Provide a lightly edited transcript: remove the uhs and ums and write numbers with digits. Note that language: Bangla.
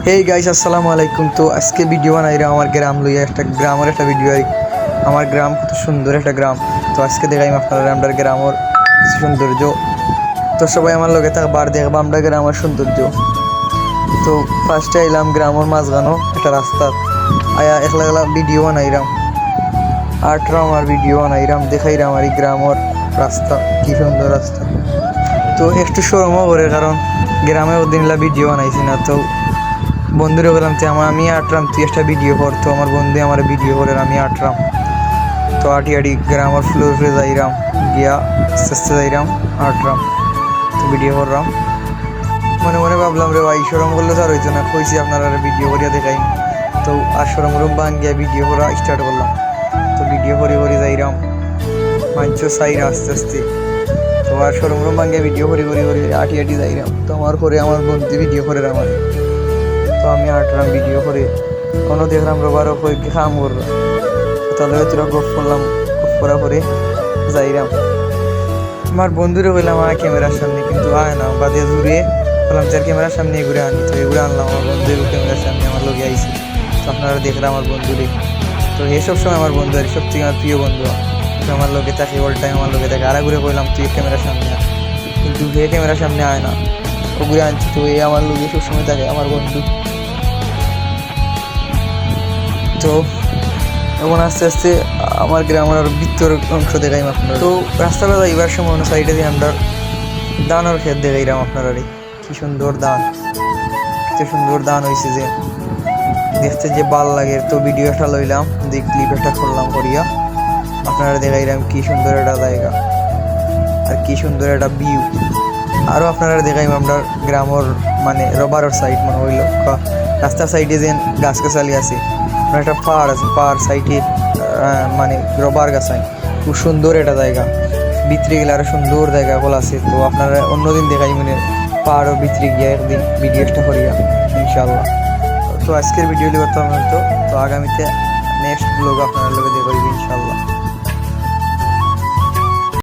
হেই গাইস, আসসালামু আলাইকুম। তো আজকে ভিডিও বানাইরা আমার গ্রাম লইয়া একটা গ্রামের একটা ভিডিও। আমার গ্রাম কত সুন্দর একটা গ্রাম। তো আজকে দেখাইম আপনারা আমরা গ্রামের সৌন্দর্য। তো সবাই আমার লগে থাকবার দেখবা আমরা গ্রামের সৌন্দর্য। তো ফার্স্টে আইলাম গ্রামের মাঝখানো একটা রাস্তা আয়া একলা একলা ভিডিও বানাইরাম, আটরাম আর ভিডিও বানাইরাম, দেখাইরাম আর এই গ্রামের রাস্তা কি সুন্দর রাস্তা। তো একটু শরমও করে, কারণ গ্রামে ওদিনলা ভিডিও বানাইছি না। তো বন্ধুরে বললাম তুই আমি আটরাম, তুই একটা ভিডিও কর। তো আমার বন্ধু আমার ভিডিও করে, আমি আটরাম। তো আটি আটি গ্রামের ফ্লোরে যাইরাম, গিয়া আস্তে আস্তে যাইরাম, আটরাম। তো ভিডিও করলাম, মনে মনে ভাবলাম রে ভাই সরম করলে তো আর হইতো না, কইছি আপনারা ভিডিও করিয়া দেখাই। তো আর সরম রুম বান গিয়া ভিডিও করা স্টার্ট করলাম। তো ভিডিও করে করে যাইরাম, মাঞ্চ সাইরা আস্তে আস্তে। তো আর সরম রুম বান গিয়া ভিডিও করে করে করে আটি আটি যাইরাম। তো আমার করে আমার বন্ধু ভিডিও করে আমার। তো আমি আটরাম ভিডিও করে, কোনো দেখলাম রোবারও কই খাম করলো। তাহলে তোরা গপ করলাম, গপ করা করে যাইরাম। আমার বন্ধুরে বললাম আমার ক্যামেরার সামনে, কিন্তু আয় না বাদে ঘুরে বললাম যার ক্যামেরার সামনে ঘুরে আনি। তো এগুলো আনলাম, আমার বন্ধুর ক্যামেরার সামনে আমার লোকে আইসি। তো আপনারা দেখলাম আমার বন্ধুরে। তো এসব সময় আমার বন্ধু আর সব থেকে আমার প্রিয় বন্ধু। আমার লোকে থাকে, অল টাইম আমার লোকে থাকে। আর ঘুরে বললাম তুই ক্যামেরার সামনে আয়, কিন্তু হে ক্যামেরার সামনে আয় না, ও ঘুরে আনছি। তো এই আমার লোকে সবসময় থাকে আমার বন্ধু। তো এখন আস্তে আস্তে আমার গ্রামের আর ভিতর অংশ দেখাইম আপনার। তো রাস্তাটা যাইবার সময় অন্য সাইডে দিয়ে আমরা দানের ক্ষেত দেখাইলাম আপনারা। কি সুন্দর ধান, কি সুন্দর ধান হয়েছে যে দেখতে যে ভাল লাগে। তো ভিডিও একটা লইলাম, দিয়ে ক্লিপ একটা করলাম করিয়া আপনারা দেখাইলাম কি সুন্দর একটা জায়গা আর কি সুন্দর একটা ভিউ। আরও আপনারা দেখাইম আমরা গ্রামের মানে রবারের সাইড মানে হইল রাস্তার সাইডে যে গাছ গাছালি আছে, একটা পাহাড় আছে, পাহাড় সাইডে মানে রবার গাছাই। খুব সুন্দর একটা জায়গা, ভিতরে গেলে আরো সুন্দর জায়গা বলা আছে। তো আপনারা অন্যদিন দেখাই মানে পাহাড়ও ভিতরে গিয়ে একদিন ভিডিওটা করিয়া ইনশাল্লাহ। তো আজকের ভিডিও করতে হবে তো আগামীতে নেক্সট ব্লগ আপনারা লোকে দেখব ইনশাল্লাহ।